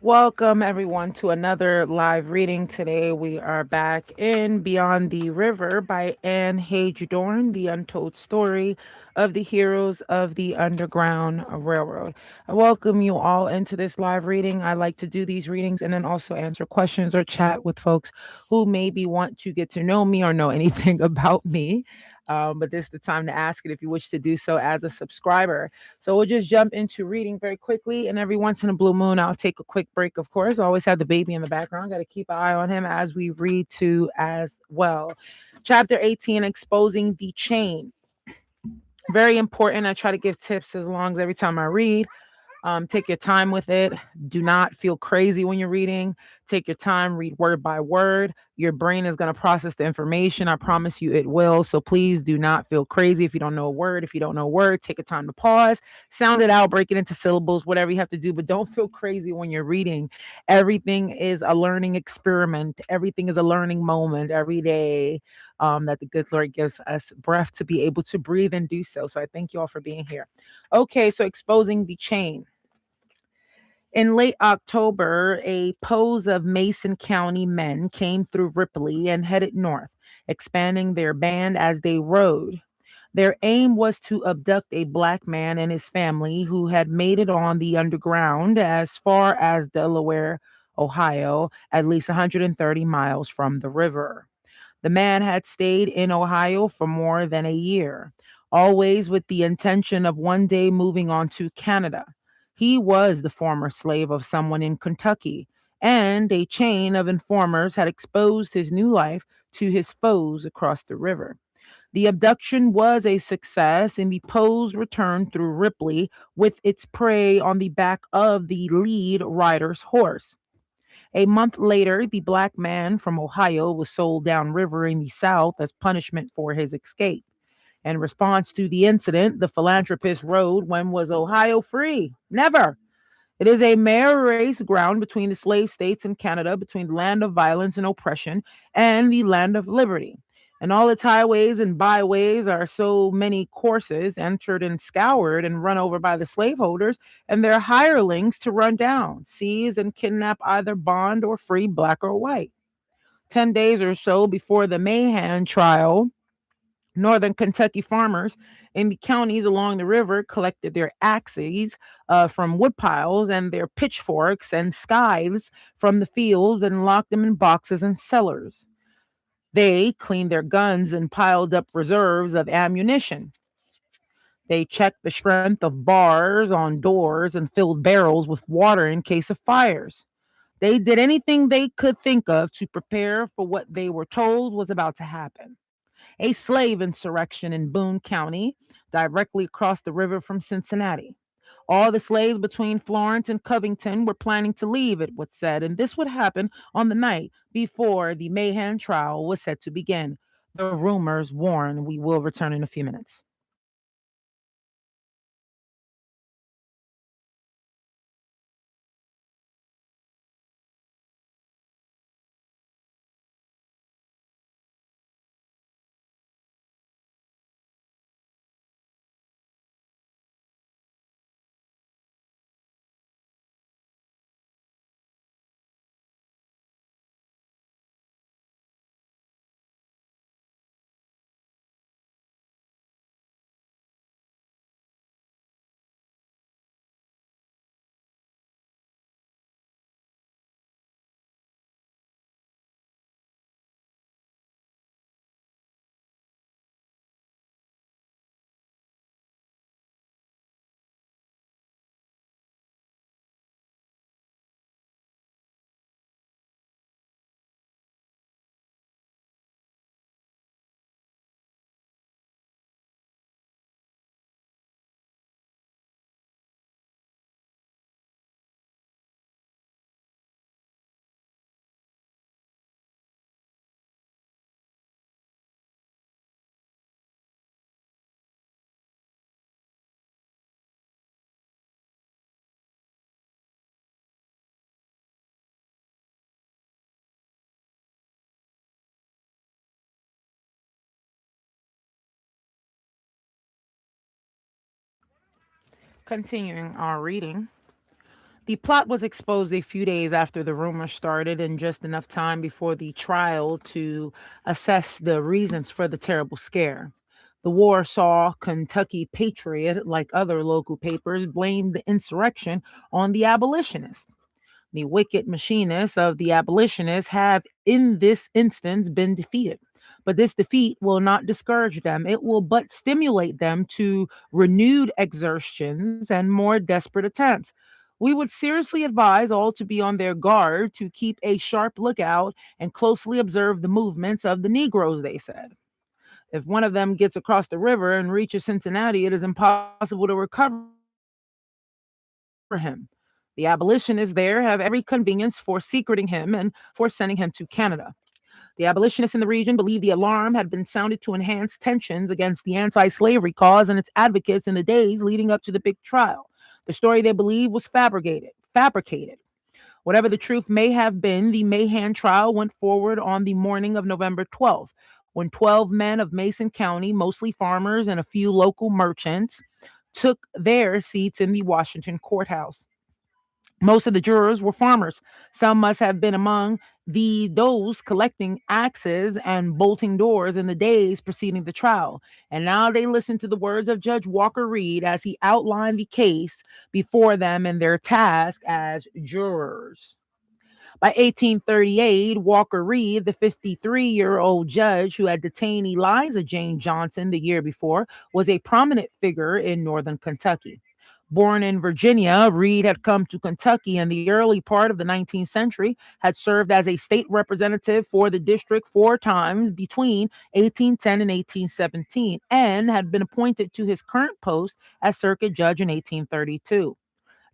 Welcome, everyone, to another live reading. Today, we are back in Beyond the River by Anne Hage Dorn, the untold story of the heroes of the Underground Railroad. I welcome you all into this live reading. I like to do these readings and then also answer questions or chat with folks who maybe want to get to know me or know anything about me. But this is the time to ask it if you wish to do so as a subscriber. So we'll just jump into reading very quickly. And every once in a blue moon, I'll take a quick break, of course. I always have the baby in the background. Got to keep an eye on him as we read too as well. Chapter 18, Exposing the Chain. Very important. I try to give tips as long as every time I read. Take your time with it. Do not feel crazy when you're reading. Take your time, read word by word. Your brain is going to process the information. I promise you it will. So please do not feel crazy if you don't know a word. If you don't know a word, take a time to pause, sound it out, break it into syllables, whatever you have to do. But don't feel crazy when you're reading. Everything is a learning experiment, everything is a learning moment every day. That the good Lord gives us breath to be able to breathe and do so. So I thank you all for being here. Okay, so exposing the chain. In late October, a pose of Mason County men came through Ripley and headed north, expanding their band as they rode. Their aim was to abduct a black man and his family who had made it on the underground as far as Delaware, Ohio, at least 130 miles from the river. The man had stayed in Ohio for more than a year, always with the intention of one day moving on to Canada. He was the former slave of someone in Kentucky, and a chain of informers had exposed his new life to his foes across the river. The abduction was a success, and the pose returned through Ripley with its prey on the back of the lead rider's horse. A month later, the black man from Ohio was sold downriver in the South as punishment for his escape. In response to the incident, the philanthropist wrote, "When was Ohio free? Never. It is a mere race ground between the slave states and Canada, between the land of violence and oppression and the land of liberty. And all its highways and byways are so many courses entered and scoured and run over by the slaveholders and their hirelings to run down, seize, and kidnap either bond or free black or white. 10 days or so before the Mahan trial, Northern Kentucky farmers in the counties along the river collected their axes from woodpiles and their pitchforks and scythes from the fields and locked them in boxes and cellars. They cleaned their guns and piled up reserves of ammunition. They checked the strength of bars on doors and filled barrels with water in case of fires. They did anything they could think of to prepare for what they were told was about to happen: a slave insurrection in Boone County, directly across the river from Cincinnati. All the slaves between Florence and Covington were planning to leave, it was said, and this would happen on the night before the Mahan trial was set to begin. The rumors warn. We will return in a few minutes. Continuing our reading. The plot was exposed a few days after the rumor started, and just enough time before the trial to assess the reasons for the terrible scare. The Warsaw Kentucky Patriot, like other local papers, blamed the insurrection on the abolitionists. The wicked machinists of the abolitionists have, in this instance, been defeated. But this defeat will not discourage them. It will but stimulate them to renewed exertions and more desperate attempts. We would seriously advise all to be on their guard, to keep a sharp lookout, and closely observe the movements of the Negroes, they said. If one of them gets across the river and reaches Cincinnati, it is impossible to recover him. The abolitionists there have every convenience for secreting him and for sending him to Canada. The abolitionists in the region believe the alarm had been sounded to enhance tensions against the anti slavery cause and its advocates in the days leading up to the big trial. The story they believe was fabricated. Whatever the truth may have been, the Mahan trial went forward on the morning of November 12th, when 12 men of Mason County, mostly farmers and a few local merchants, took their seats in the Washington courthouse. Most of the jurors were farmers. Some must have been among those collecting axes and bolting doors in the days preceding the trial. And now they listened to the words of Judge Walker Reed as he outlined the case before them and their task as jurors. By 1838, Walker Reed, the 53-year-old judge who had detained Eliza Jane Johnson the year before, was a prominent figure in northern Kentucky. Born in Virginia, Reed had come to Kentucky in the early part of the 19th century, had served as a state representative for the district 4 times between 1810 and 1817, and had been appointed to his current post as circuit judge in 1832.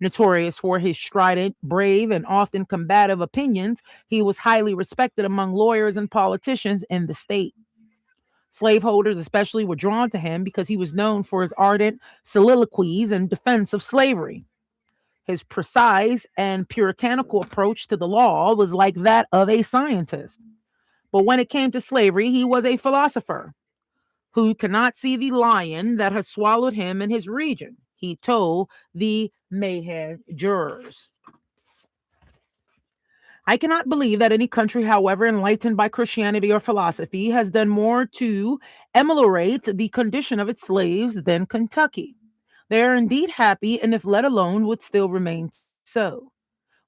Notorious for his strident, brave, and often combative opinions, he was highly respected among lawyers and politicians in the state. Slaveholders, especially, were drawn to him because he was known for his ardent soliloquies in defense of slavery. His precise and puritanical approach to the law was like that of a scientist. But when it came to slavery, he was a philosopher who cannot see the lion that has swallowed him in his region, he told the Mahan jurors. I cannot believe that any country, however enlightened by Christianity or philosophy, has done more to ameliorate the condition of its slaves than Kentucky. They are indeed happy, and if let alone, would still remain so.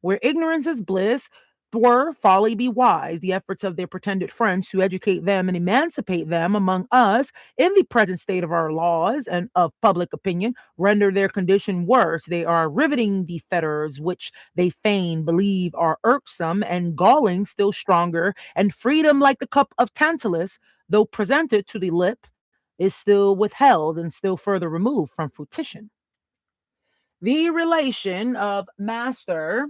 Where ignorance is bliss, were folly be wise, the efforts of their pretended friends to educate them and emancipate them among us in the present state of our laws and of public opinion render their condition worse. They are riveting the fetters which they feign believe are irksome and galling still stronger, and freedom like the cup of Tantalus, though presented to the lip, is still withheld and still further removed from fruition. The relation of master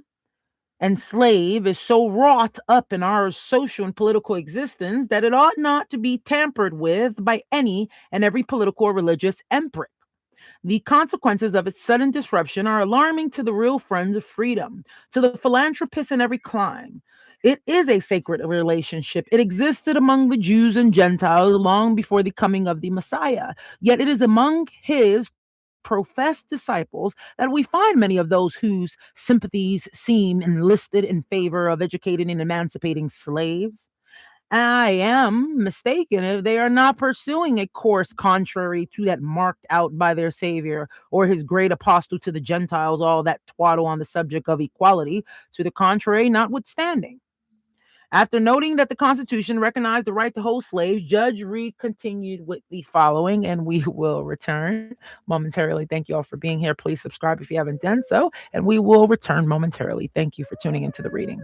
and slave is so wrought up in our social and political existence that it ought not to be tampered with by any and every political or religious emperor. The consequences of its sudden disruption are alarming to the real friends of freedom, to the philanthropists in every clime. It is a sacred relationship. It existed among the Jews and Gentiles long before the coming of the Messiah. Yet it is among his professed disciples that we find many of those whose sympathies seem enlisted in favor of educating and emancipating slaves. I am mistaken if they are not pursuing a course contrary to that marked out by their Savior or his great apostle to the Gentiles, all that twaddle on the subject of equality, to the contrary, notwithstanding. After noting that the Constitution recognized the right to hold slaves, Judge Reed continued with the following, and we will return momentarily. Thank you all for being here. Please subscribe if you haven't done so, and we will return momentarily. Thank you for tuning into the reading.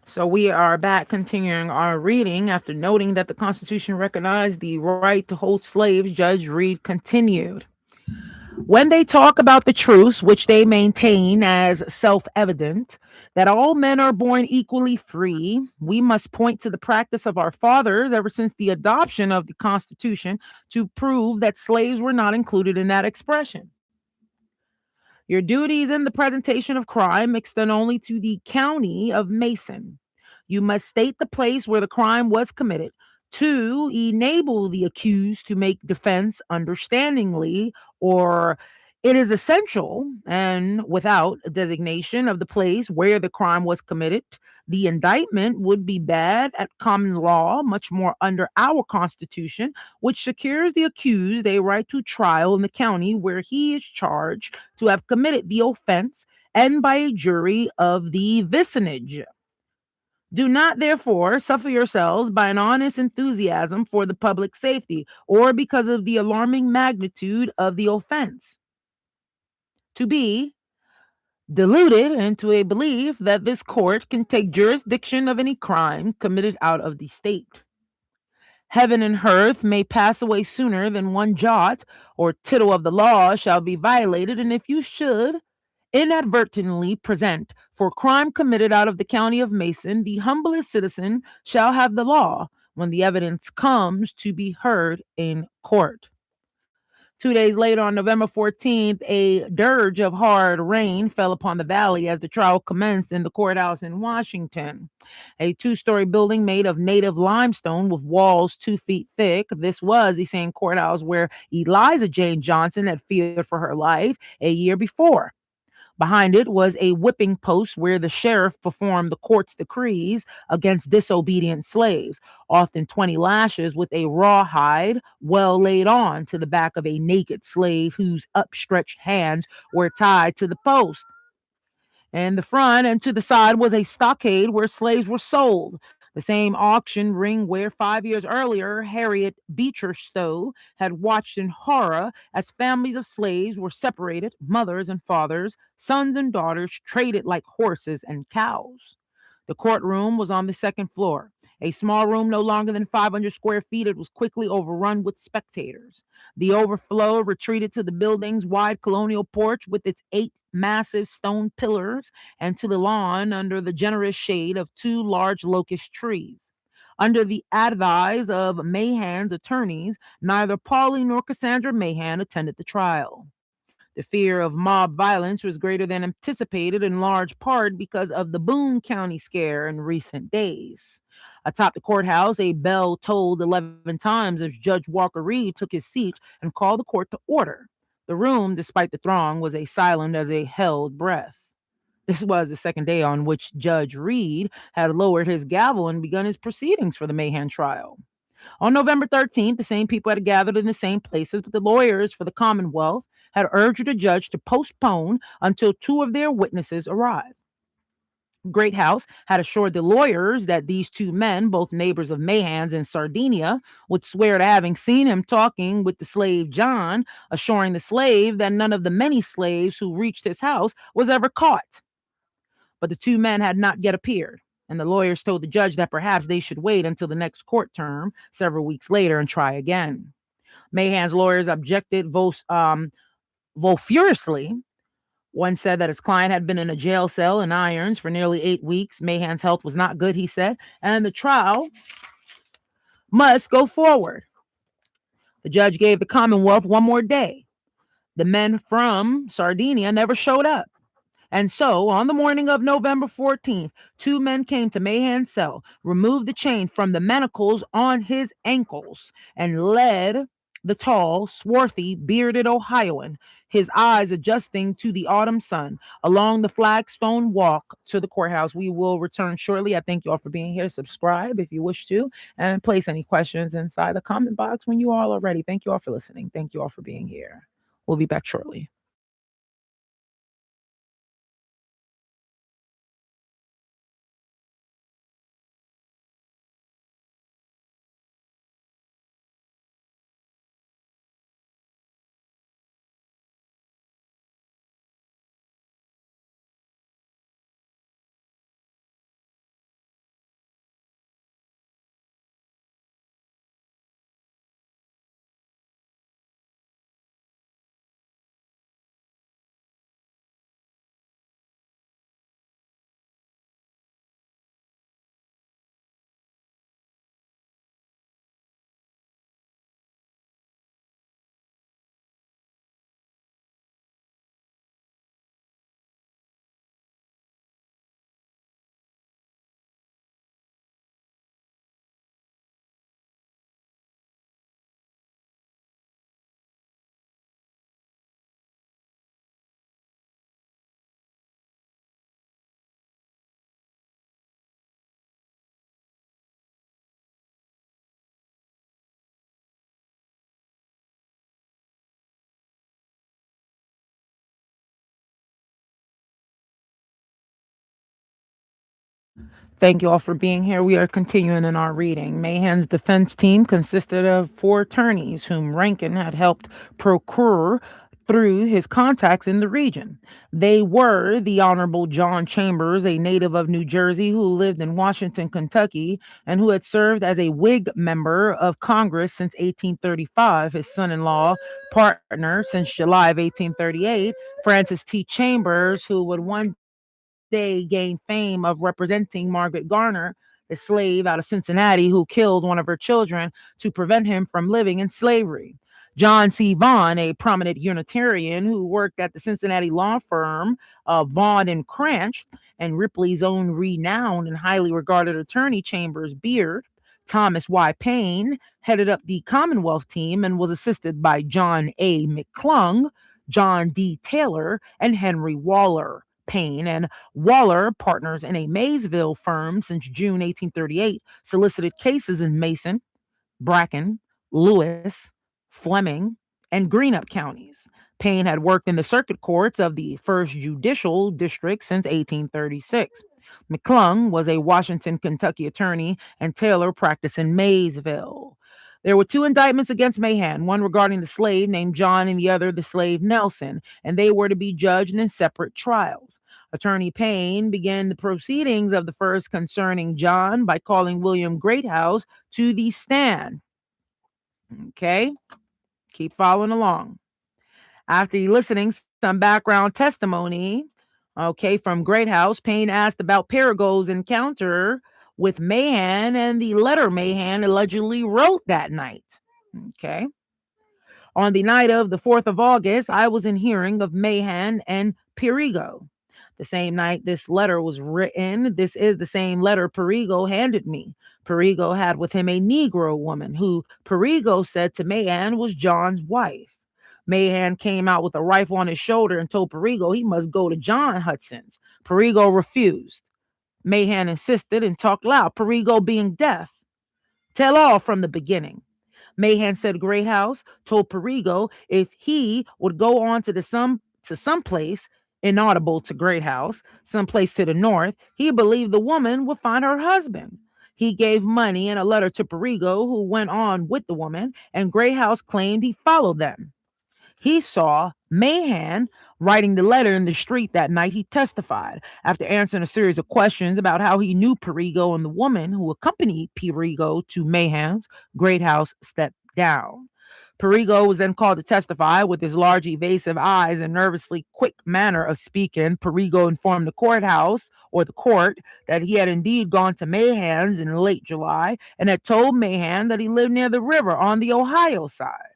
So we are back continuing our reading after noting that the Constitution recognized the right to hold slaves. Judge Reed continued. When they talk about the truths which they maintain as self evident, that all men are born equally free, we must point to the practice of our fathers ever since the adoption of the Constitution to prove that slaves were not included in that expression. Your duties in the presentation of crime extend only to the county of Mason. You must state the place where the crime was committed to enable the accused to make defense understandingly, or it is essential, and without a designation of the place where the crime was committed, the indictment would be bad at common law, much more under our Constitution, which secures the accused a right to trial in the county where he is charged to have committed the offense and by a jury of the vicinage. Do not, therefore, suffer yourselves by an honest enthusiasm for the public safety or because of the alarming magnitude of the offense to be deluded into a belief that this court can take jurisdiction of any crime committed out of the state. Heaven and earth may pass away sooner than one jot or tittle of the law shall be violated, and if you should inadvertently present for crime committed out of the county of Mason, the humblest citizen shall have the law when the evidence comes to be heard in court. 2 days later, on November 14th, a dirge of hard rain fell upon the valley as the trial commenced in the courthouse in Washington. A two-story building made of native limestone with walls 2 feet thick. This was the same courthouse where Eliza Jane Johnson had feared for her life a year before. Behind it was a whipping post where the sheriff performed the court's decrees against disobedient slaves, often 20 lashes with a rawhide well laid on to the back of a naked slave whose upstretched hands were tied to the post. In the front and to the side was a stockade where slaves were sold. The same auction ring where 5 years earlier Harriet Beecher Stowe had watched in horror as families of slaves were separated, mothers and fathers, sons and daughters traded like horses and cows. The courtroom was on the second floor. A small room no longer than 500 square feet, it was quickly overrun with spectators. The overflow retreated to the building's wide colonial porch with its 8 massive stone pillars and to the lawn under the generous shade of 2 large locust trees. Under the advice of Mahan's attorneys, neither Polly nor Cassandra Mahan attended the trial. The fear of mob violence was greater than anticipated, in large part because of the Boone County scare in recent days. Atop the courthouse, a bell tolled 11 times as Judge Walker Reed took his seat and called the court to order. The room, despite the throng, was as silent as a held breath. This was the second day on which Judge Reed had lowered his gavel and begun his proceedings for the Mahan trial. On November 13th, the same people had gathered in the same places, but the lawyers for the Commonwealth had urged the judge to postpone until 2 of their witnesses arrived. Greathouse had assured the lawyers that these 2 men, both neighbors of Mahan's in Sardinia, would swear to having seen him talking with the slave John, assuring the slave that none of the many slaves who reached his house was ever caught. But the 2 men had not yet appeared, and the lawyers told the judge that perhaps they should wait until the next court term several weeks later and try again. Mahan's lawyers objected vociferously. One said that his client had been in a jail cell in irons for nearly 8 weeks. Mahan's health was not good, he said, and the trial must go forward. The judge gave the Commonwealth one more day. The men from Sardinia never showed up. And so, on the morning of November 14th, 2 men came to Mahan's cell, removed the chain from the manacles on his ankles, and led the tall, swarthy, bearded Ohioan, his eyes adjusting to the autumn sun, along the flagstone walk to the courthouse. We will return shortly. I thank you all for being here. Subscribe if you wish to, and place any questions inside the comment box when you all are ready. Thank you all for listening. Thank you all for being here. We'll be back shortly. Thank you all for being here. We are continuing in our reading. Mahan's defense team consisted of four attorneys whom Rankin had helped procure through his contacts in the region. They were the Honorable John Chambers, a native of New Jersey who lived in Washington, Kentucky, and who had served as a Whig member of Congress since 1835, his son in law, partner since July of 1838, Francis T. Chambers, who would one day gained fame of representing Margaret Garner, the slave out of Cincinnati who killed one of her children to prevent him from living in slavery. John C. Vaughn, a prominent Unitarian who worked at the Cincinnati law firm Vaughn and Cranch, and Ripley's own renowned and highly regarded attorney Chambers Beard. Thomas Y. Payne headed up the Commonwealth team and was assisted by John A. McClung, John D. Taylor, and Henry Waller. Payne and Waller, partners in a Maysville firm since June 1838, solicited cases in Mason, Bracken, Lewis, Fleming, and Greenup counties. Payne had worked in the circuit courts of the First Judicial District since 1836. McClung was a Washington, Kentucky attorney, and Taylor practiced in Maysville. There were two indictments against Mahan, one regarding the slave named John and the other the slave Nelson, and they were to be judged in separate trials. Attorney Payne began the proceedings of the first concerning John by calling William Greathouse to the stand. Okay, keep following along. After eliciting some background testimony, okay, from Greathouse, Payne asked about Perigo's encounter with Mahan and the letter Mahan allegedly wrote that night. Okay. On the night of the 4th of August, I was in hearing of Mahan and Perigo. The same night this letter was written, this is the same letter Perigo handed me. Perigo had with him a Negro woman who Perigo said to Mahan was John's wife. Mahan came out with a rifle on his shoulder and told Perigo he must go to John Hudson's. Perigo refused. Mahan insisted and talked loud, Perigo being deaf. Tell all from the beginning. Mahan said Greathouse told Perigo if he would go on to some place inaudible to Greathouse, some place to the north, he believed the woman would find her husband. He gave money and a letter to Perigo, who went on with the woman, and Greathouse claimed he followed them. He saw Mahan writing the letter in the street that night. He testified after answering a series of questions about how he knew Perigo and the woman who accompanied Perigo to Mahan's. Greathouse stepped down. Perigo was then called to testify with his large, evasive eyes and nervously quick manner of speaking. Perigo informed the courthouse or the court that he had indeed gone to Mahan's in late July and had told Mahan that he lived near the river on the Ohio side.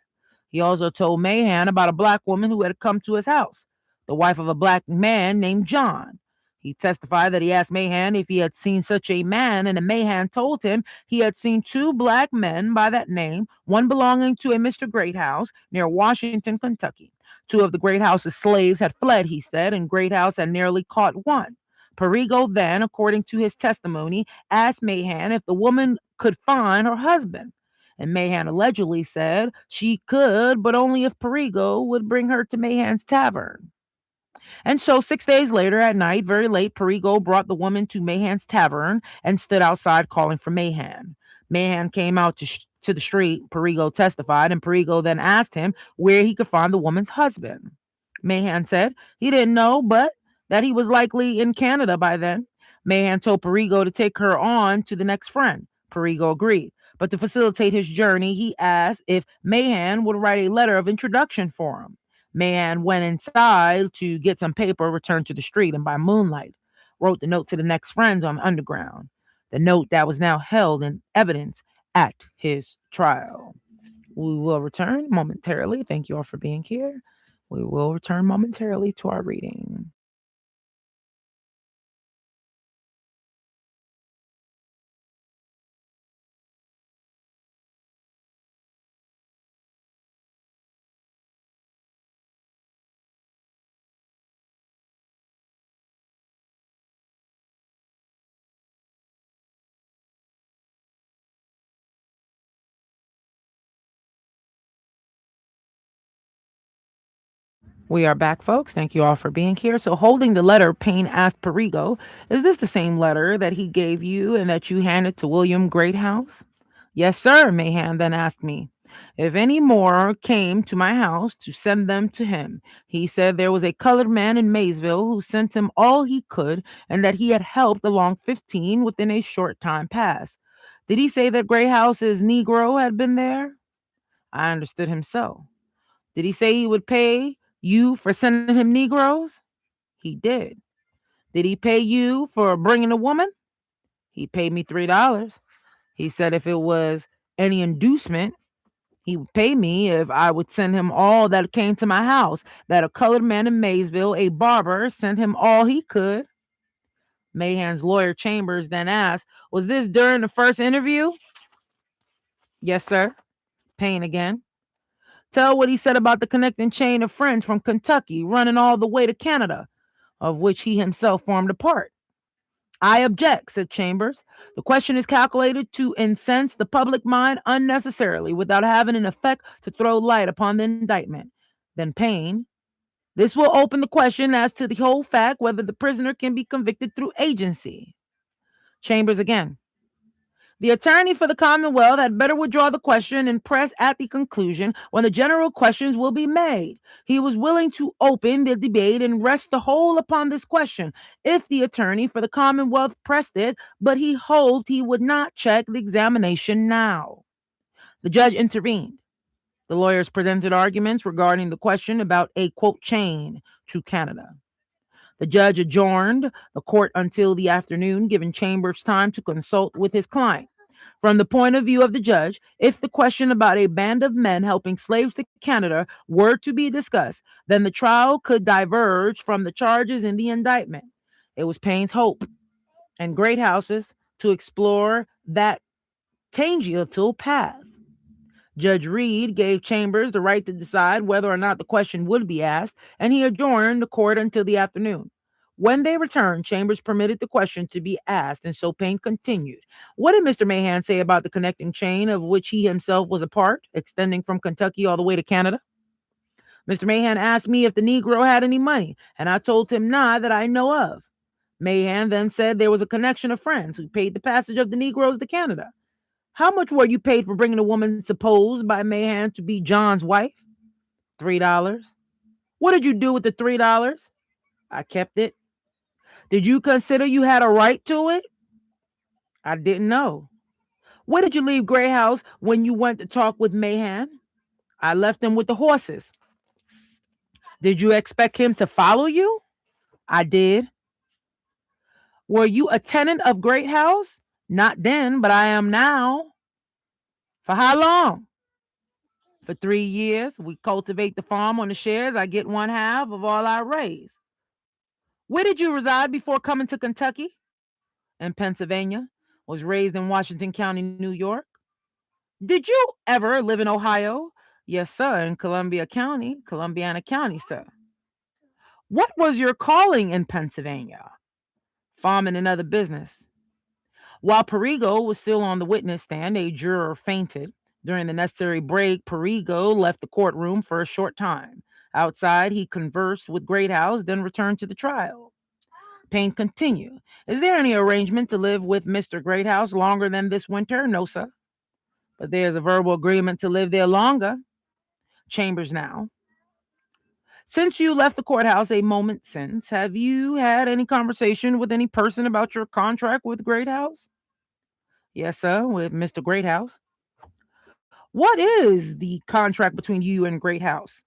He also told Mahan about a black woman who had come to his house, the wife of a black man named John. He testified that he asked Mahan if he had seen such a man, and Mahan told him he had seen two black men by that name, one belonging to a Mr. Greathouse near Washington, Kentucky. Two of the Greathouse's slaves had fled, he said, and Greathouse had nearly caught one. Perigo then, according to his testimony, asked Mahan if the woman could find her husband. And Mahan allegedly said she could, but only if Perigo would bring her to Mahan's tavern. And so 6 days later at night, very late, Perigo brought the woman to Mahan's tavern and stood outside calling for Mahan. Mahan came out to the street, Perigo testified, and Perigo then asked him where he could find the woman's husband. Mahan said he didn't know, but that he was likely in Canada by then. Mahan told Perigo to take her on to the next friend. Perigo agreed. But to facilitate his journey, he asked if Mahan would write a letter of introduction for him. Mahan went inside to get some paper, returned to the street, and by moonlight wrote the note to the next friends on Underground, the note that was now held in evidence at his trial. We will return momentarily. Thank you all for being here. We will return momentarily to our reading. We are back, folks. Thank you all for being here. So, holding the letter, Payne asked Perigo, "Is this the same letter that he gave you and that you handed to William Greathouse?" "Yes, sir," Mahan then asked me. "If any more came to my house, to send them to him. He said there was a colored man in Maysville who sent him all he could and that he had helped along 15 within a short time past. Did he say that Greathouse's Negro had been there?" I understood him so. "Did he say he would pay you for sending him Negroes?" He did. "Did he pay you for bringing a woman?" He paid me $3. He said if it was any inducement, he would pay me if I would send him all that came to my house, that a colored man in Maysville, a barber, sent him all he could. Mahan's lawyer Chambers then asked, "Was this during the first interview?" "Yes, sir." Payne again. "Tell what he said about the connecting chain of friends from Kentucky running all the way to Canada, of which he himself formed a part." "I object," said Chambers. "The question is calculated to incense the public mind unnecessarily without having an effect to throw light upon the indictment." Then Payne, "This will open the question as to the whole fact whether the prisoner can be convicted through agency." Chambers again. "The attorney for the Commonwealth had better withdraw the question and press at the conclusion when the general questions will be made. He was willing to open the debate and rest the whole upon this question if the attorney for the Commonwealth pressed it, but he hoped he would not check the examination now." The judge intervened. The lawyers presented arguments regarding the question about a quote chain to Canada. The judge adjourned the court until the afternoon, giving Chambers time to consult with his client. From the point of view of the judge, if the question about a band of men helping slaves to Canada were to be discussed, then the trial could diverge from the charges in the indictment. It was Payne's hope and Greathouse's to explore that tangential path. Judge Reed gave Chambers the right to decide whether or not the question would be asked, and he adjourned the court until the afternoon. When they returned, Chambers permitted the question to be asked, and so Payne continued. "What did Mr. Mahan say about the connecting chain of which he himself was a part, extending from Kentucky all the way to Canada?" "Mr. Mahan asked me if the Negro had any money, and I told him not that I know of." Mahan then said there was a connection of friends who paid the passage of the Negroes to Canada. "How much were you paid for bringing a woman supposed by Mahan to be John's wife?" $3. "What did you do with the $3? "I kept it." "Did you consider you had a right to it?" "I didn't know." "Where did you leave Greyhouse when you went to talk with Mahan?" "I left him with the horses." "Did you expect him to follow you?" "I did." "Were you a tenant of Greathouse?" "Not then, but I am now." "For how long?" "For 3 years. We cultivate the farm on the shares. I get one half of all I raise." "Where did you reside before coming to Kentucky?" "In Pennsylvania. Was raised in Washington County, New York." "Did you ever live in Ohio?" "Yes, sir, in Columbia County, Columbiana County, sir." "What was your calling in Pennsylvania?" "Farming and other business." While Perigo was still on the witness stand, a juror fainted. During the necessary break, Perigo left the courtroom for a short time. Outside, he conversed with Greathouse, then returned to the trial. Payne continued. "Is there any arrangement to live with Mr. Greathouse longer than this winter?" "No, sir." "But there's a verbal agreement to live there longer." Chambers now. "Since you left the courthouse a moment since, have you had any conversation with any person about your contract with Greathouse?" "Yes, sir, with Mr. Greathouse." "What is the contract between you and Greathouse?"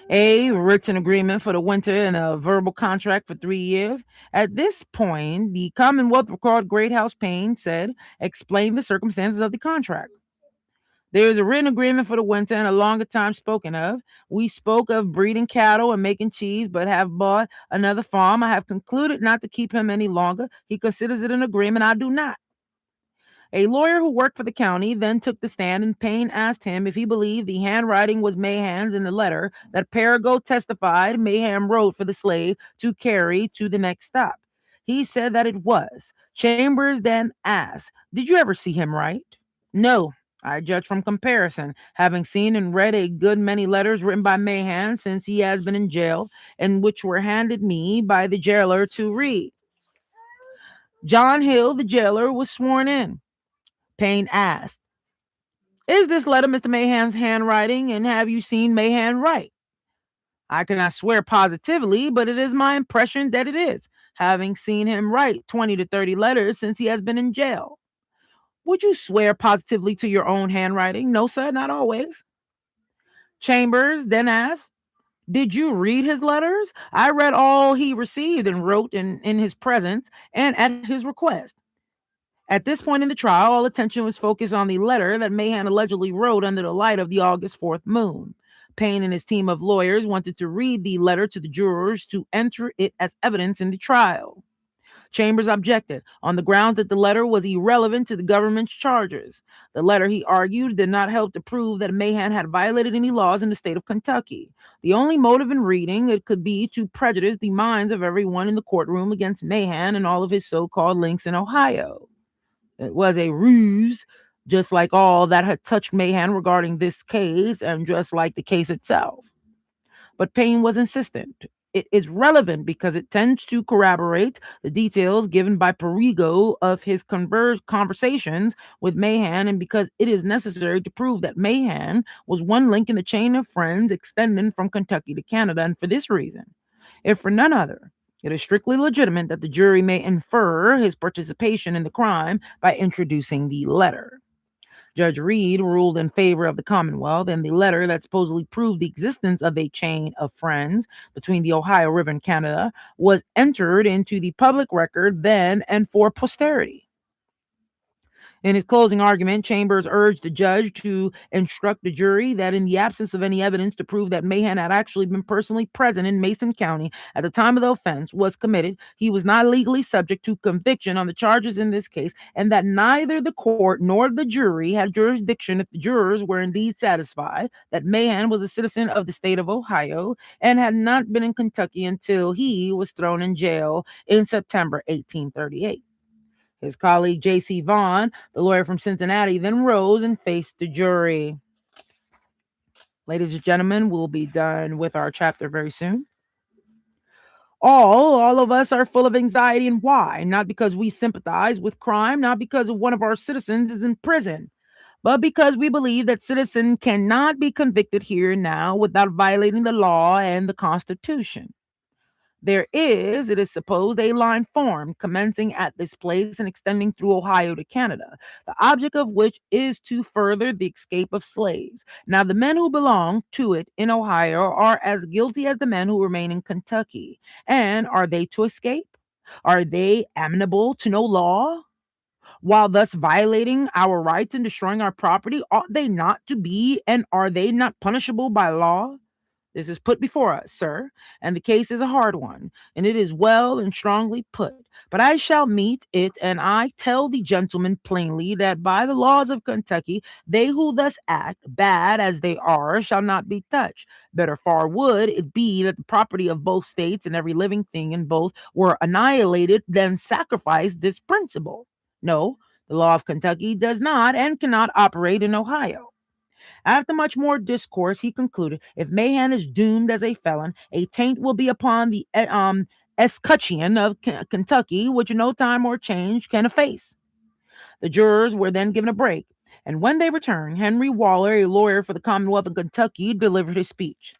"A written agreement for the winter and a verbal contract for 3 years." At this point, the Commonwealth recalled Greathouse. Payne said, "Explain the circumstances of the contract." "There is a written agreement for the winter and a longer time spoken of. We spoke of breeding cattle and making cheese, but have bought another farm. I have concluded not to keep him any longer. He considers it an agreement. I do not." A lawyer who worked for the county then took the stand, and Payne asked him if he believed the handwriting was Mahan's in the letter that Perigo testified Mahan wrote for the slave to carry to the next stop. He said that it was. Chambers then asked, "Did you ever see him write?" "No, I judge from comparison, having seen and read a good many letters written by Mahan since he has been in jail, and which were handed me by the jailer to read. John Hill, the jailer, was sworn in. Payne asked, "Is this letter Mr. Mahan's handwriting, and have you seen Mahan write?" "I cannot swear positively, but it is my impression that it is, having seen him write 20 to 30 letters since he has been in jail." "Would you swear positively to your own handwriting?" "No, sir, not always." Chambers then asked, "Did you read his letters?" "I read all he received and wrote in his presence and at his request." At this point in the trial, all attention was focused on the letter that Mahan allegedly wrote under the light of the August 4th moon. Payne and his team of lawyers wanted to read the letter to the jurors to enter it as evidence in the trial. Chambers objected on the grounds that the letter was irrelevant to the government's charges. The letter, he argued, did not help to prove that Mahan had violated any laws in the state of Kentucky. The only motive in reading it could be to prejudice the minds of everyone in the courtroom against Mahan and all of his so-called links in Ohio. It was a ruse, just like all that had touched Mahan regarding this case and just like the case itself. But Payne was insistent. It is relevant because it tends to corroborate the details given by Perigo of his conversations with Mahan, and because it is necessary to prove that Mahan was one link in the chain of friends extending from Kentucky to Canada. And for this reason, if for none other, it is strictly legitimate that the jury may infer his participation in the crime by introducing the letter. Judge Reed ruled in favor of the Commonwealth, and the letter that supposedly proved the existence of a chain of friends between the Ohio River and Canada was entered into the public record then and for posterity. In his closing argument, Chambers urged the judge to instruct the jury that in the absence of any evidence to prove that Mahan had actually been personally present in Mason County at the time of the offense was committed, he was not legally subject to conviction on the charges in this case, and that neither the court nor the jury had jurisdiction if the jurors were indeed satisfied that Mahan was a citizen of the state of Ohio and had not been in Kentucky until he was thrown in jail in September 1838. His colleague J.C. Vaughn, the lawyer from Cincinnati, then rose and faced the jury. Ladies and gentlemen, we'll be done with our chapter very soon. All of us are full of anxiety, and why? Not because we sympathize with crime, not because one of our citizens is in prison, but because we believe that citizen cannot be convicted here and now without violating the law and the Constitution. There is, it is supposed, a line formed commencing at this place and extending through Ohio to Canada, the object of which is to further the escape of slaves. Now, the men who belong to it in Ohio are as guilty as the men who remain in Kentucky. And are they to escape? Are they amenable to no law? While thus violating our rights and destroying our property, ought they not to be, and are they not punishable by law? This is put before us, sir, and the case is a hard one, and it is well and strongly put. But I shall meet it, and I tell the gentleman plainly that by the laws of Kentucky, they who thus act, bad as they are, shall not be touched. Better far would it be that the property of both states and every living thing in both were annihilated than sacrifice this principle. No, the law of Kentucky does not and cannot operate in Ohio. After much more discourse, he concluded, if Mahan is doomed as a felon, a taint will be upon the escutcheon of Kentucky, which no time or change can efface. The jurors were then given a break, and when they returned, Henry Waller, a lawyer for the Commonwealth of Kentucky, delivered his speech.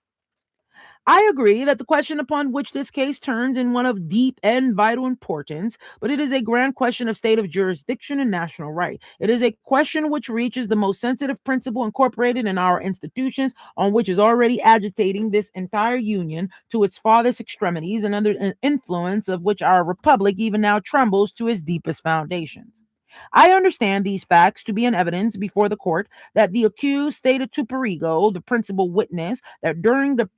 I agree that the question upon which this case turns is one of deep and vital importance, but it is a grand question of state of jurisdiction and national right. It is a question which reaches the most sensitive principle incorporated in our institutions, on which is already agitating this entire union to its farthest extremities, and under an influence of which our republic even now trembles to its deepest foundations. I understand these facts to be in evidence before the court that the accused stated to Perigo, the principal witness, that during the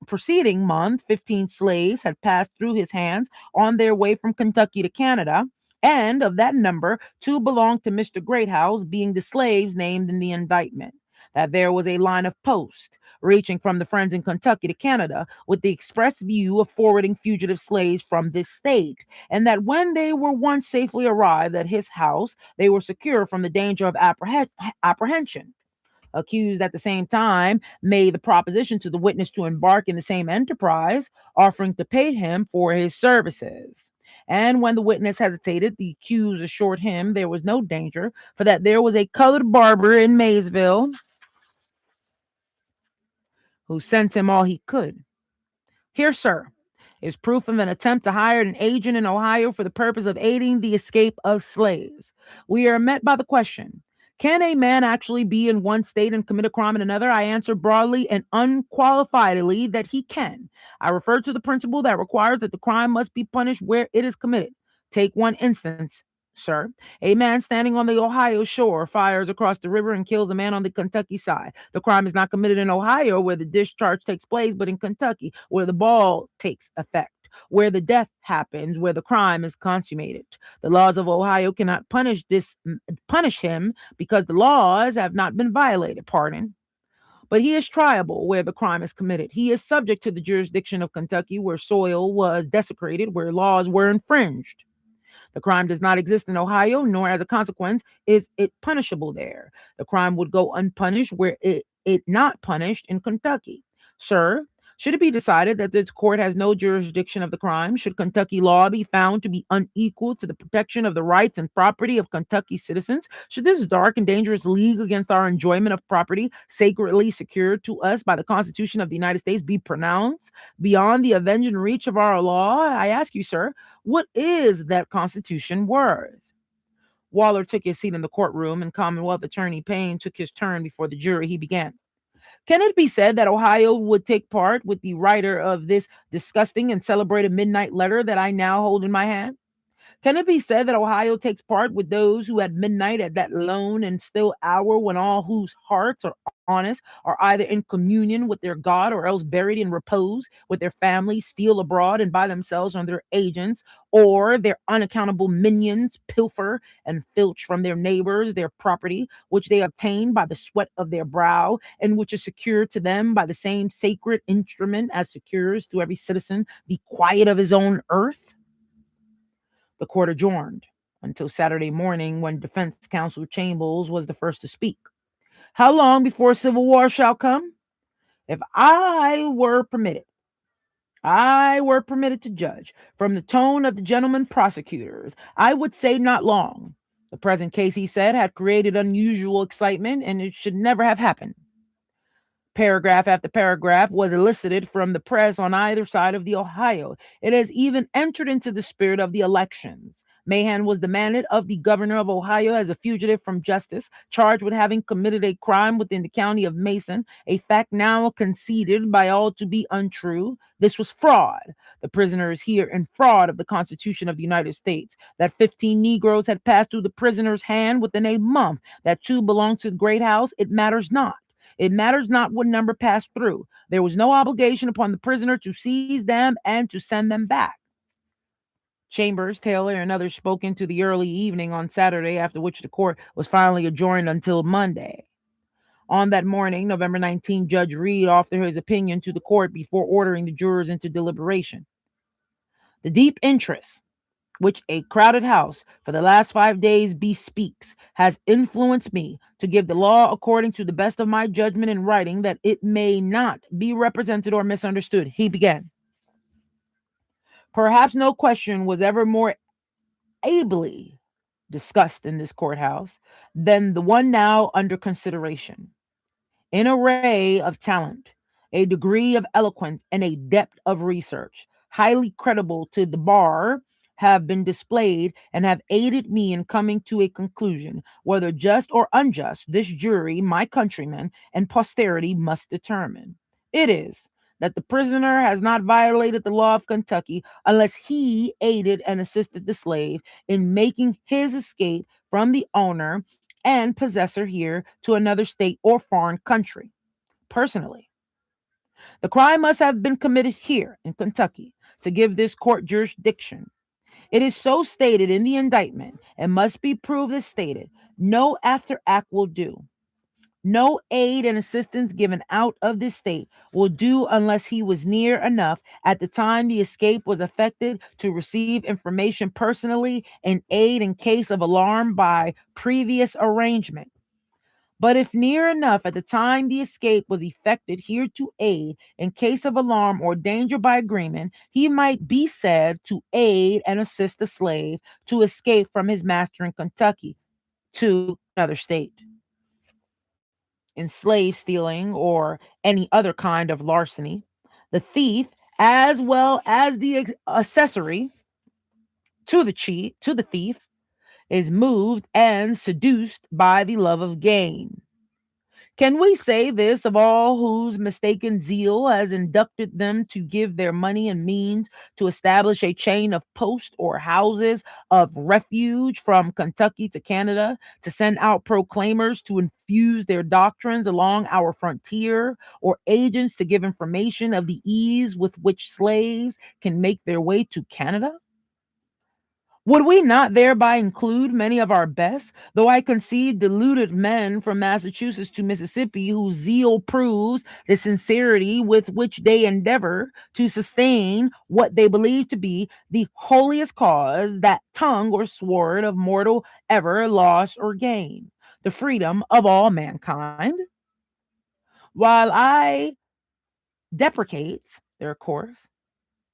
preceding month, 15 slaves had passed through his hands on their way from Kentucky to Canada, and of that number, two belonged to Mr. Greathouse, being the slaves named in the indictment. that there was a line of post reaching from the Friends in Kentucky to Canada with the express view of forwarding fugitive slaves from this state, and that when they were once safely arrived at his house, they were secure from the danger of apprehension. Accused at the same time made the proposition to the witness to embark in the same enterprise, offering to pay him for his services. And when the witness hesitated, the accused assured him there was no danger, for that there was a colored barber in Maysville who sent him all he could. Here, sir, is proof of an attempt to hire an agent in Ohio for the purpose of aiding the escape of slaves. We are met by the question: can a man actually be in one state and commit a crime in another? I answer broadly and unqualifiedly that he can. I refer to the principle that requires that the crime must be punished where it is committed. Take one instance, sir. A man standing on the Ohio shore fires across the river and kills a man on the Kentucky side. The crime is not committed in Ohio, where the discharge takes place, but in Kentucky, where the ball takes effect, where the death happens, where the crime is consummated. The laws of Ohio cannot punish him because the laws have not been violated. Pardon. But he is triable where the crime is committed. He is subject to the jurisdiction of Kentucky, where soil was desecrated, where laws were infringed. The crime does not exist in Ohio, nor as a consequence is it punishable there. The crime would go unpunished where it not punished in Kentucky. Sir, should it be decided that this court has no jurisdiction of the crime, should Kentucky law be found to be unequal to the protection of the rights and property of Kentucky citizens, should this dark and dangerous league against our enjoyment of property sacredly secured to us by the Constitution of the United States be pronounced beyond the avenging reach of our law, I ask you, sir, what is that Constitution worth? Waller took his seat in the courtroom, and Commonwealth Attorney Payne took his turn before the jury. He began. Can it be said that Ohio would take part with the writer of this disgusting and celebrated midnight letter that I now hold in my hand? Can it be said that Ohio takes part with those who at midnight, at that lone and still hour when all whose hearts are honest are either in communion with their God or else buried in repose with their families, steal abroad and by themselves on their agents or their unaccountable minions, pilfer and filch from their neighbors their property, which they obtain by the sweat of their brow, and which is secured to them by the same sacred instrument as secures to every citizen the quiet of his own earth? The court adjourned until Saturday morning, when defense counsel Chambers was the first to speak. How long before civil war shall come? If I were permitted to judge from the tone of the gentlemen prosecutors, I would say not long. The present case, he said, had created unusual excitement, and it should never have happened. Paragraph after paragraph was elicited from the press on either side of the Ohio. It has even entered into the spirit of the elections. Mahan was demanded of the governor of Ohio as a fugitive from justice, charged with having committed a crime within the county of Mason, a fact now conceded by all to be untrue. This was fraud. The prisoner is here in fraud of the Constitution of the United States. That 15 Negroes had passed through the prisoner's hand within a month, that 2 belonged to the great house, it matters not. It matters not what number passed through. There was no obligation upon the prisoner to seize them and to send them back. Chambers, Taylor, and others spoke into the early evening on Saturday, after which the court was finally adjourned until Monday. On that morning, November 19, Judge Reed offered his opinion to the court before ordering the jurors into deliberation. The deep interest which a crowded house for the last 5 days bespeaks, has influenced me to give the law according to the best of my judgment in writing, that it may not be represented or misunderstood. He began. Perhaps no question was ever more ably discussed in this courthouse than the one now under consideration. An array of talent, a degree of eloquence, and a depth of research, highly creditable to the bar, have been displayed and have aided me in coming to a conclusion. Whether just or unjust, this jury, my countrymen, and posterity must determine. It is that the prisoner has not violated the law of Kentucky unless he aided and assisted the slave in making his escape from the owner and possessor here to another state or foreign country. Personally, the crime must have been committed here in Kentucky to give this court jurisdiction. It is so stated in the indictment and must be proved as stated. No after act will do. No aid and assistance given out of this state will do unless he was near enough at the time the escape was effected to receive information personally and aid in case of alarm by previous arrangement. But if near enough at the time the escape was effected here to aid in case of alarm or danger by agreement, he might be said to aid and assist the slave to escape from his master in Kentucky to another state. In slave stealing or any other kind of larceny, the thief, as well as the accessory to the thief, is moved and seduced by the love of gain. Can we say this of all whose mistaken zeal has induced them to give their money and means to establish a chain of posts or houses of refuge from Kentucky to Canada, to send out proclaimers to infuse their doctrines along our frontier, or agents to give information of the ease with which slaves can make their way to Canada? Would we not thereby include many of our best, though I concede deluded men from Massachusetts to Mississippi, whose zeal proves the sincerity with which they endeavor to sustain what they believe to be the holiest cause that tongue or sword of mortal ever lost or gained, the freedom of all mankind? While I deprecate their course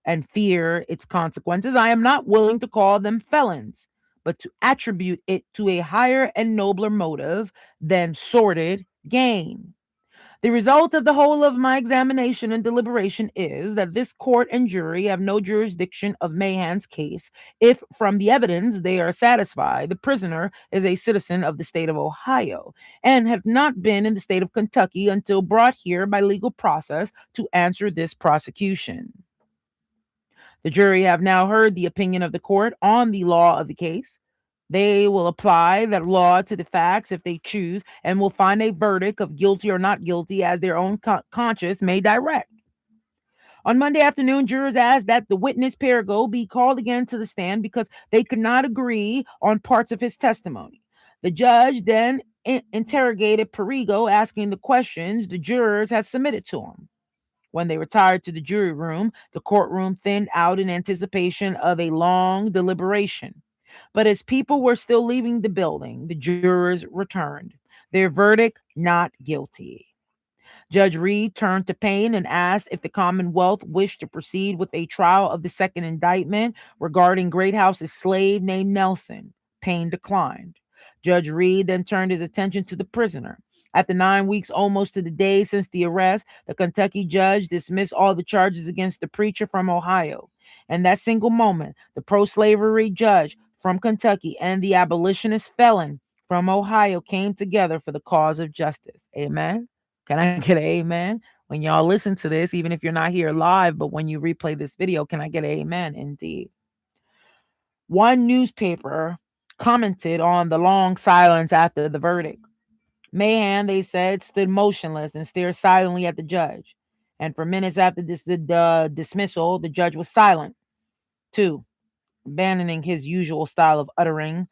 and fear its consequences, I am not willing to call them felons, but to attribute it to a higher and nobler motive than sordid gain. The result of the whole of my examination and deliberation is that this court and jury have no jurisdiction of Mahan's case if, from the evidence, they are satisfied the prisoner is a citizen of the state of Ohio and have not been in the state of Kentucky until brought here by legal process to answer this prosecution. The jury have now heard the opinion of the court on the law of the case. They will apply that law to the facts if they choose and will find a verdict of guilty or not guilty as their own conscience may direct. On Monday afternoon, jurors asked that the witness Perigo be called again to the stand because they could not agree on parts of his testimony. The judge then interrogated Perigo, asking the questions the jurors had submitted to him. When they retired to the jury room, the courtroom thinned out in anticipation of a long deliberation. But as people were still leaving the building, the jurors returned. Their verdict, not guilty. Judge Reed turned to Payne and asked if the Commonwealth wished to proceed with a trial of the second indictment regarding Greathouse's slave named Nelson. Payne declined. Judge Reed then turned his attention to the prisoner. After 9 weeks, almost to the day since the arrest, the Kentucky judge dismissed all the charges against the preacher from Ohio. In that single moment, the pro slavery judge from Kentucky and the abolitionist felon from Ohio came together for the cause of justice. Amen. Can I get an amen? When y'all listen to this, even if you're not here live, but when you replay this video, can I get an amen? Indeed. One newspaper commented on the long silence after the verdict. Mahan, they said, stood motionless and stared silently at the judge. And for minutes after the dismissal, the judge was silent, too, abandoning his usual style of uttering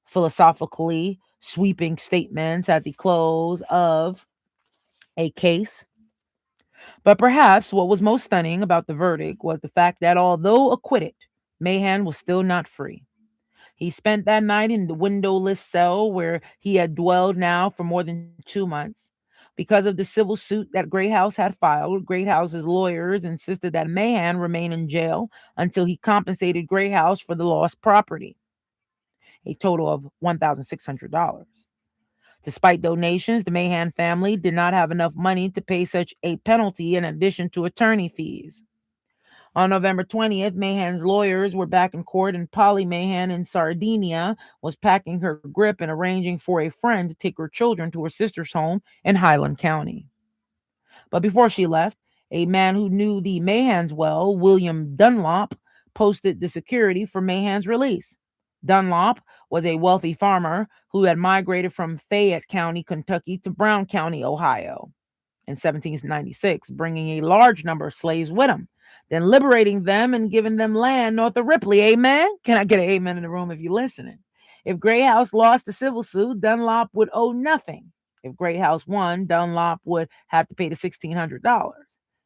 philosophically sweeping statements at the close of a case. But perhaps what was most stunning about the verdict was the fact that although acquitted, Mahan was still not free. He spent that night in the windowless cell where he had dwelled now for more than 2 months. Because of the civil suit that Greathouse had filed, Greathouse's lawyers insisted that Mahan remain in jail until he compensated Greathouse for the lost property, a total of $1,600. Despite donations, the Mahan family did not have enough money to pay such a penalty in addition to attorney fees. On November 20th, Mahan's lawyers were back in court, and Polly Mahan in Sardinia was packing her grip and arranging for a friend to take her children to her sister's home in Highland County. But before she left, a man who knew the Mahans well, William Dunlop, posted the security for Mahan's release. Dunlop was a wealthy farmer who had migrated from Fayette County, Kentucky to Brown County, Ohio in 1796, bringing a large number of slaves with him, then liberating them and giving them land north of Ripley. Amen? Can I get an amen in the room if you're listening? If Greathouse lost the civil suit, Dunlop would owe nothing. If Great House won, Dunlop would have to pay the $1,600.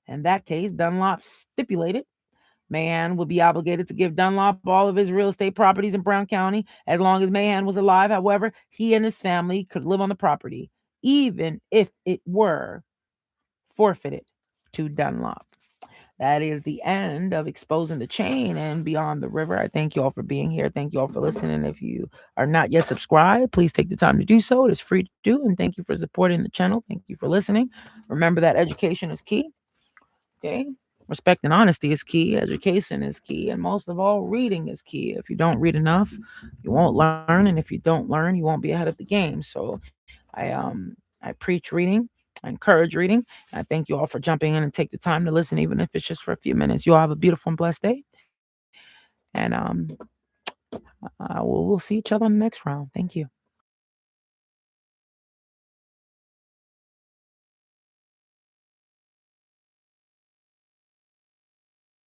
In that case, Dunlop stipulated Mahan would be obligated to give Dunlop all of his real estate properties in Brown County as long as Mahan was alive. However, he and his family could live on the property, even if it were forfeited to Dunlop. That is the end of Exposing the Chain and Beyond the River. I thank you all for being here. Thank you all for listening. If you are not yet subscribed, please take the time to do so. It is free to do. And thank you for supporting the channel. Thank you for listening. Remember that education is key. Okay. Respect and honesty is key. Education is key. And most of all, reading is key. If you don't read enough, you won't learn. And if you don't learn, you won't be ahead of the game. So I preach reading. I encourage reading. I thank you all for jumping in and take the time to listen, even if it's just for a few minutes. You all have a beautiful and blessed day. And we'll see each other on the next round. Thank you.